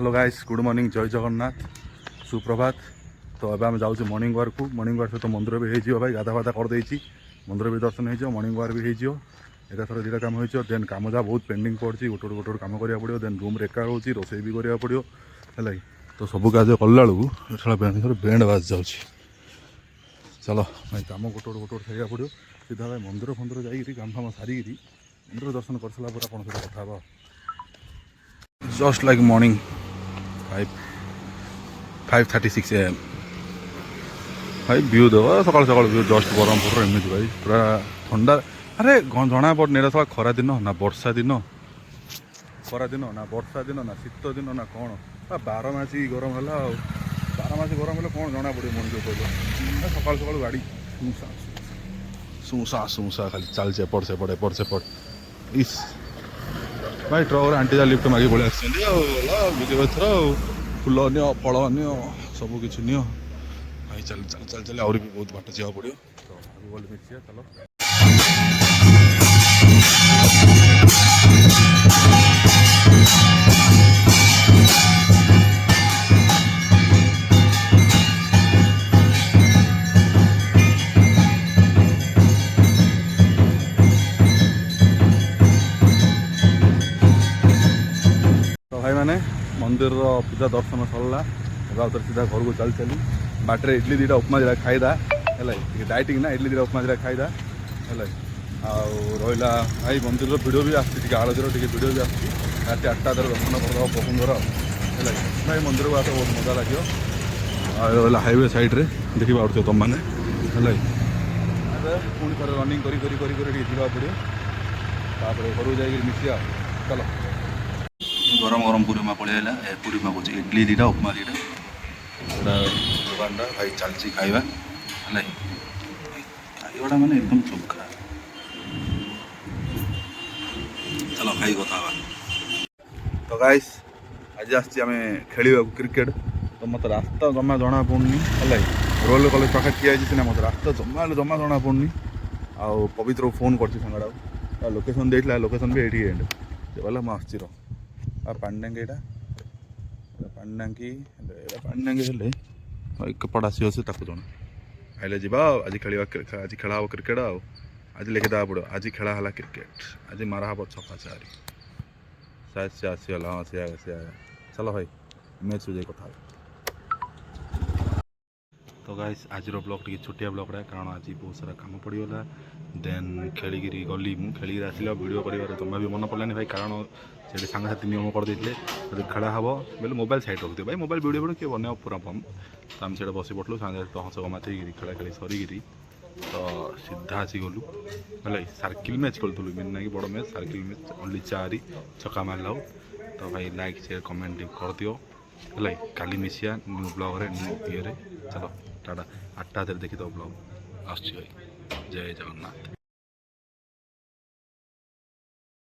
Hello guys good morning जय जगन्नाथ सुप्रभात। तो अब आम जाऊँ मॉर्निंग वाक को मॉर्निंग वाक सहित मंदिर भी हो भाई गाधा फाधा करदे मंदिर भी दर्शन हो मॉर्निंग वाक भी हो एक थर दुटा कम हो देन कम जहाँ बहुत पेंडिंग पड़ी गोटे गोटे कम करा पड़ो देन रूम एका रोचे रोसे भी करा पड़ो है तो सब कार्य कला बेलू बैंड बाज जा चलो भाई कम गोटे गोटे सारा पड़ो सीधा भाई मंदिर फंदिर जाकि काम फाम सारिकी मंदिर दर्शन कर सारा पर आप कथा जस्ट लाइक मॉर्निंग 5:36 AM भाई व्यू देव सकाल सकाल व्यू जस्ट ब्रह्मपुर एमती भाई पूरा ठंडा अरे जना पड़नी एटा सब खरा दिन ना वर्षा दिन ना वर्षा दिन ना शीत दिन ना कौन 12 मासी गरम है 12 मासी गरम है कौन जना पड़े मनुष्य कहल सकाल सकाल गाड़ी सूसा सूसा खाली चलছে एपट सेपट इस भाई ट्रक आंटी जा लिफ्ट मागे पड़े आगे थर फुल नि फल नि सबकि नि भाई चल चल चल चल आहरी भी बहुत बाट जावा पड़ो तो आगे गले मिसिया चलो तो भाई मैंने मंदिर पूजा दर्शन सरला गाँव सीधा घर को चल चली बाटर इडली दीटा उपमा जरा खाईदा है डाइटिंग ना इडली दीटा उपमा जरा खाईदा है रहा भाई मंदिर भिडियो भी आती आलतीर भिडियो भी आती रात 8टा दर्शन करदे प्रभुंर है भाई मंदिर को आस बहुत मजा लगे रहा हाईवे साइड्रे देखी पार्थ तुम मैंने है पुणी थे रनिंग करी जावा पड़ो तापर घर जा मिसिया चलो गरम गरम पूरीमा पड़ेगा पूरीमा कौन इडली दीटा उपमा दीटा दुकानटा भाई चलती खाइबा है खाइबाटा मैंने एकदम चोखा चलो खाई कथा तो गाइस आज आम खेल क्रिकेट तो मत रास्ता जमा जना पड़नी है रोल कॉलेज पाखे ठिया सीना मत रास्ता जमा जमा जना पड़नी आउ पवित्र फोन कर सांगड़ा लोकेशन देखला लोकेशन भी ये एंड बोला मुझे आ पांडांगी यहाँ पांडांगी कपड़ा आस जना आइले जी आज खेल हम क्रिकेट आज लिखिदा पड़ो आज खेला है क्रिकेट आज मारा हम छक्का चारि शायद से आसीगला हाँ से चलो भाई मैच हो जाए कथा तो गाइस आज ब्लॉग टी छोटिया ब्लॉग रहा कारण आज बहुत सारा काम पड़गला देन खेलिकी गली मुझे खेल आसिला वीडियो कर जमा भी मन पड़ानी भाई कारण से सांगसाथी नियम करदे जो खेला हम बोले मोबाइल साइड रखते भाई मोबाइल वीडियो वीडियो किए बना पूरा बम तो आम से बसी पड़ू सांगे तो हस गमा थी खेला खेली सरिकी तो सीधा आसी गलु है सर्किल मैच खेलुलु मेन ना कि बड़ मैच सर्किल मैच ओनली 4 छक्का मारला तो भाई लाइक शेयर कमेंट कर दियो है काली मिसिया न्यू ब्लॉग रे न्यू ये चलो टाटा 8टा देखी तो ब्लॉग आस जय जगन्नाथ।